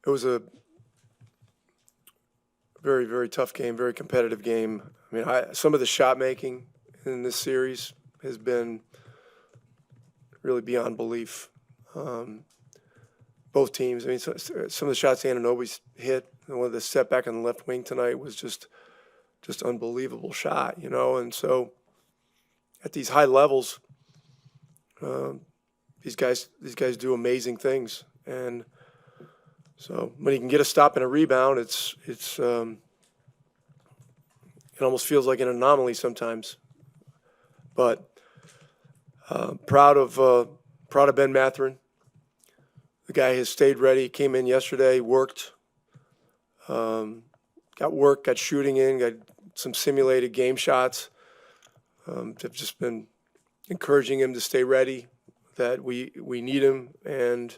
it was a very, very tough game, very competitive game. I mean, some of the shot making in this series has been really beyond belief. Both teams. I mean, some of the shots Anunoby's hit, and one of the setback on the left wing tonight was just unbelievable shot, And so, at these high levels, these guys do amazing things, and so when he can get a stop and a rebound, it almost feels like an anomaly sometimes. But proud of Ben Mathurin. The guy has stayed ready. Came in yesterday, worked, got shooting in, got some simulated game shots. Have just been encouraging him to stay ready, that we need him, and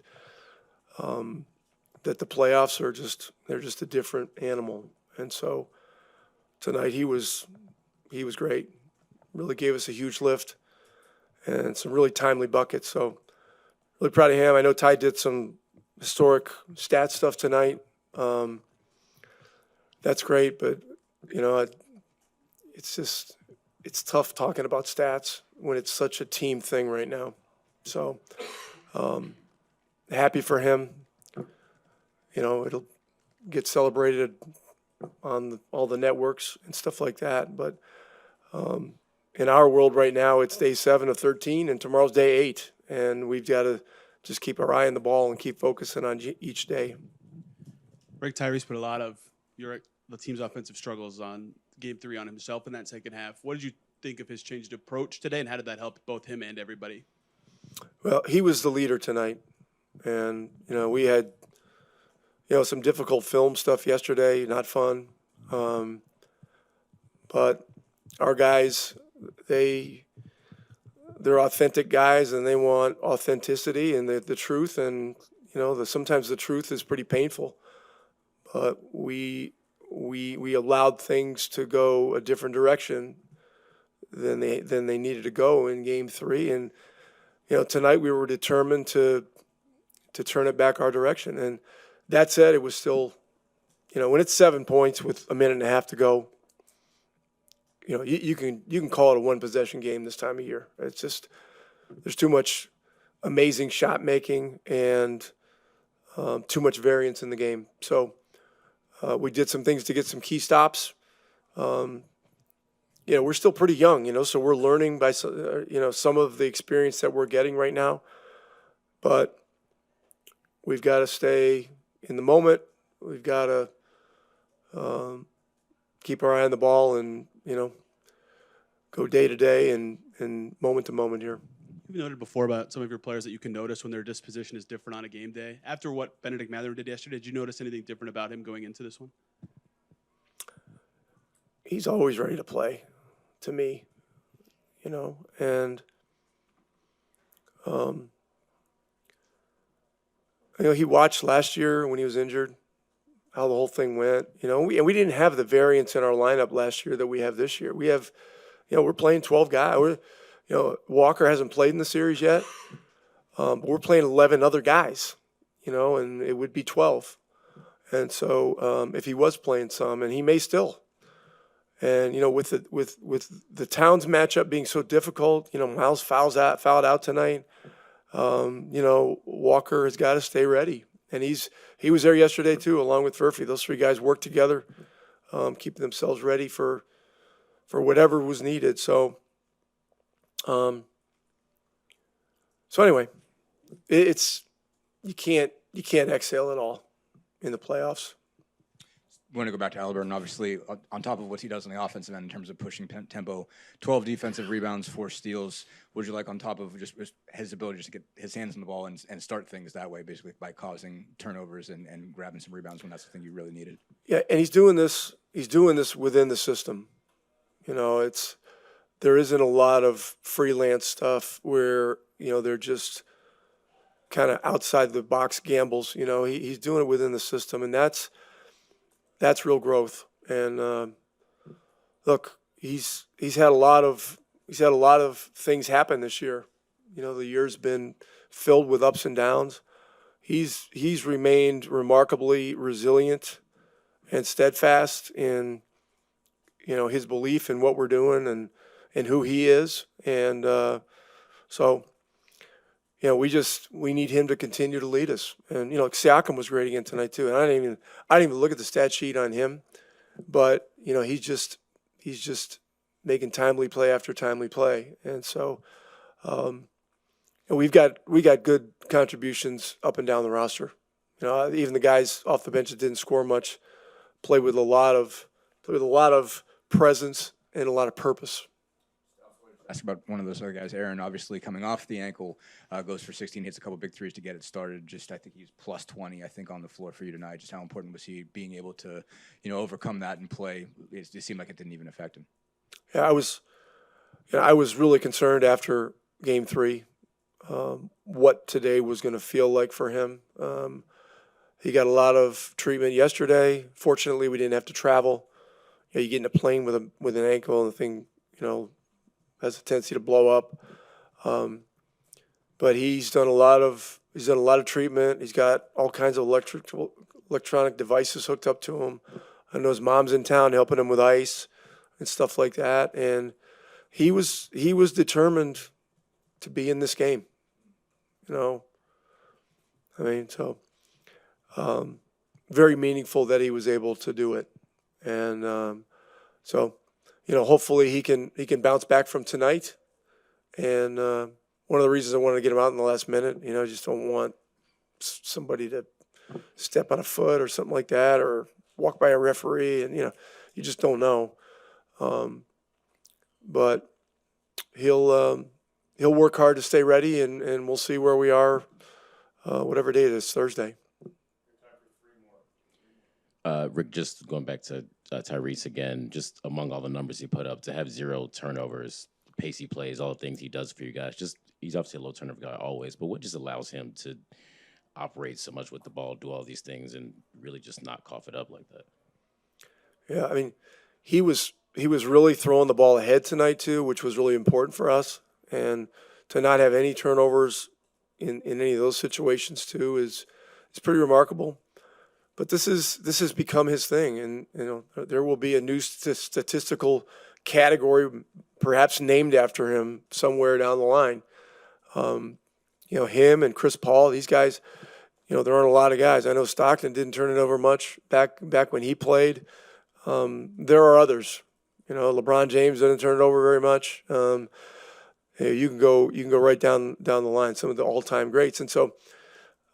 that the playoffs they're just a different animal. And so tonight he was great. Really gave us a huge lift and some really timely buckets. So really proud of him. I know Ty did some historic stat stuff tonight. That's great, but it's tough talking about stats when it's such a team thing right now. So happy for him. It'll get celebrated on all the networks and stuff like that. But in our world right now, it's day 7 of 13, and tomorrow's day 8. And we've got to just keep our eye on the ball and keep focusing on each day. Rick Tyrese put a lot of the team's offensive struggles on Game 3 on himself in that second half. What did you think of his changed approach today, and how did that help both him and everybody? Well, he was the leader tonight. And, we had, some difficult film stuff yesterday, not fun. But our guys, they're authentic guys, and they want authenticity and the truth. And, sometimes the truth is pretty painful. But we allowed things to go a different direction than they needed to go in Game 3. And, tonight we were determined to turn it back our direction. And that said, it was still, when it's 7 points with a minute and a half to go, you can call it a one-possession game this time of year. It's just there's too much amazing shot making and too much variance in the game. So we did some things to get some key stops. We're still pretty young, so we're learning by some of the experience that we're getting right now. But we've got to stay in the moment. We've got to keep our eye on the ball and, go day to day and moment to moment here. You've noted before about some of your players that you can notice when their disposition is different on a game day. After what Benedict Mathurin did yesterday, did you notice anything different about him going into this one? He's always ready to play, to me, and he watched last year when he was injured, how the whole thing went, and we didn't have the variance in our lineup last year that we have this year. We have, we're playing 12 guys. Walker hasn't played in the series yet. But we're playing 11 other guys, and it would be 12. And so if he was playing some, and he may still, and with the Towns matchup being so difficult, Miles fouled out tonight. Walker has got to stay ready, and he was there yesterday too, along with Murphy. Those three guys worked together, keeping themselves ready for whatever was needed. So anyway, it's you can't exhale at all in the playoffs. I want to go back to Halliburton, obviously, on top of what he does on the offensive end in terms of pushing tempo, 12 defensive rebounds, 4 steals. Would you like on top of just his ability just to get his hands on the ball and start things that way, basically by causing turnovers and grabbing some rebounds when that's the thing you really needed? Yeah, and he's doing this within the system. There isn't a lot of freelance stuff where, they're just kind of outside the box gambles. He's doing it within the system, and that's real growth. And look, he's had a lot of things happen this year. The year's been filled with ups and downs. he's remained remarkably resilient and steadfast in, his belief in what we're doing and who he is. And so, we need him to continue to lead us. And, Siakam was great again tonight too. And I didn't even look at the stat sheet on him, but, he's just making timely play after timely play. And so, and we got good contributions up and down the roster. Even the guys off the bench that didn't score much played with a lot of presence and a lot of purpose. Ask about one of those other guys, Aaron. Obviously, coming off the ankle, goes for 16, hits a couple big threes to get it started. I think he's plus 20, I think, on the floor for you tonight. Just how important was he being able to, overcome that and play? It seemed like it didn't even affect him. Yeah, I was really concerned after Game 3. What today was going to feel like for him. He got a lot of treatment yesterday. Fortunately, we didn't have to travel. You get in a plane with an ankle, and the thing, has a tendency to blow up. But he's done a lot of treatment. He's got all kinds of electronic devices hooked up to him. I know his mom's in town helping him with ice and stuff like that. And he was determined to be in this game. Very meaningful that he was able to do it. And hopefully he can bounce back from tonight. And one of the reasons I wanted to get him out in the last minute, I just don't want somebody to step on a foot or something like that, or walk by a referee, and you just don't know. But he'll work hard to stay ready, and we'll see where we are, whatever day it is, Thursday. Rick, just going back to Tyrese again, just among all the numbers he put up, to have 0 turnovers, pace he plays, all the things he does for you guys, he's obviously a low turnover guy always, but what just allows him to operate so much with the ball, do all these things, and really just not cough it up like that? Yeah, he was really throwing the ball ahead tonight too, which was really important for us. And to not have any turnovers in any of those situations too is pretty remarkable. But this has become his thing, and there will be a new statistical category, perhaps named after him somewhere down the line. Him and Chris Paul, these guys, there aren't a lot of guys. I know Stockton didn't turn it over much back when he played. There are others. LeBron James didn't turn it over very much. You can go right down the line, some of the all-time greats. And so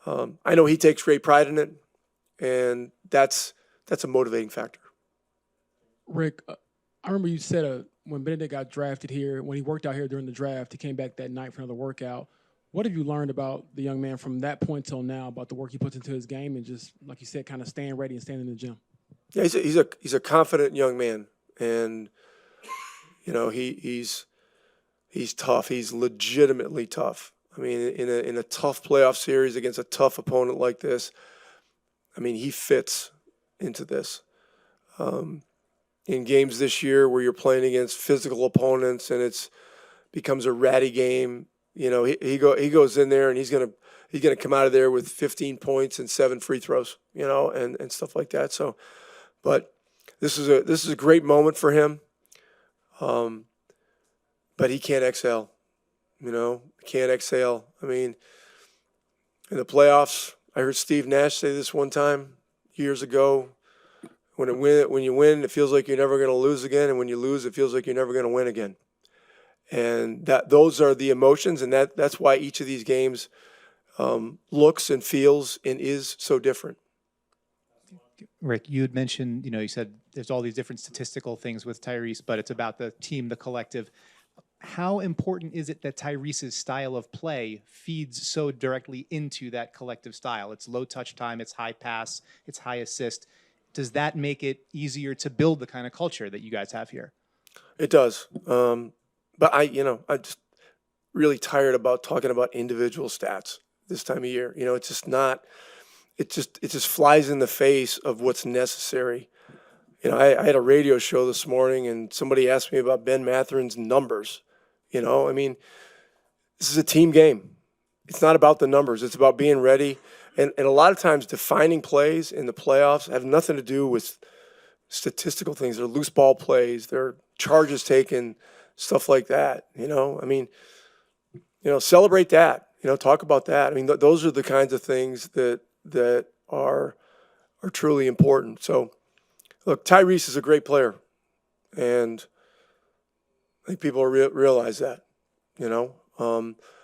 I know he takes great pride in it, and that's a motivating factor. Rick, I remember you said when Benedict got drafted here, when he worked out here during the draft, he came back that night for another workout. What have you learned about the young man from that point till now, about the work he puts into his game and just, like you said, kind of staying ready and staying in the gym? Yeah, he's a confident young man, and he's tough. He's legitimately tough. In a tough playoff series against a tough opponent like this, he fits into this. In games this year where you're playing against physical opponents and it's becomes a ratty game, he goes in there and he's gonna come out of there with 15 points and 7 free throws, and stuff like that. So, but this is a great moment for him. But he can't exhale. Can't exhale. In the playoffs, I heard Steve Nash say this one time years ago. When you win, it feels like you're never going to lose again, and when you lose, it feels like you're never going to win again. And those are the emotions, and that's why each of these games looks and feels and is so different. Rick, you had mentioned, you said there's all these different statistical things with Tyrese, but it's about the team, the collective. How important is it that Tyrese's style of play feeds so directly into that collective style? It's low touch time, it's high pass, it's high assist. Does that make it easier to build the kind of culture that you guys have here? It does. But I'm just really tired about talking about individual stats this time of year. It's just not. It just flies in the face of what's necessary. I had a radio show this morning, and somebody asked me about Ben Matherin's numbers. This is a team game. It's not about the numbers. It's about being ready. And a lot of times defining plays in the playoffs have nothing to do with statistical things. They're loose ball plays, they're charges taken, stuff like that. I mean, celebrate that. Talk about that. I mean, those are the kinds of things that are truly important. So, look, Tyrese is a great player, and I think people realize that.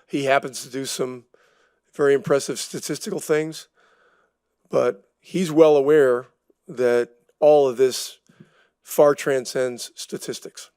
He happens to do some very impressive statistical things, but he's well aware that all of this far transcends statistics.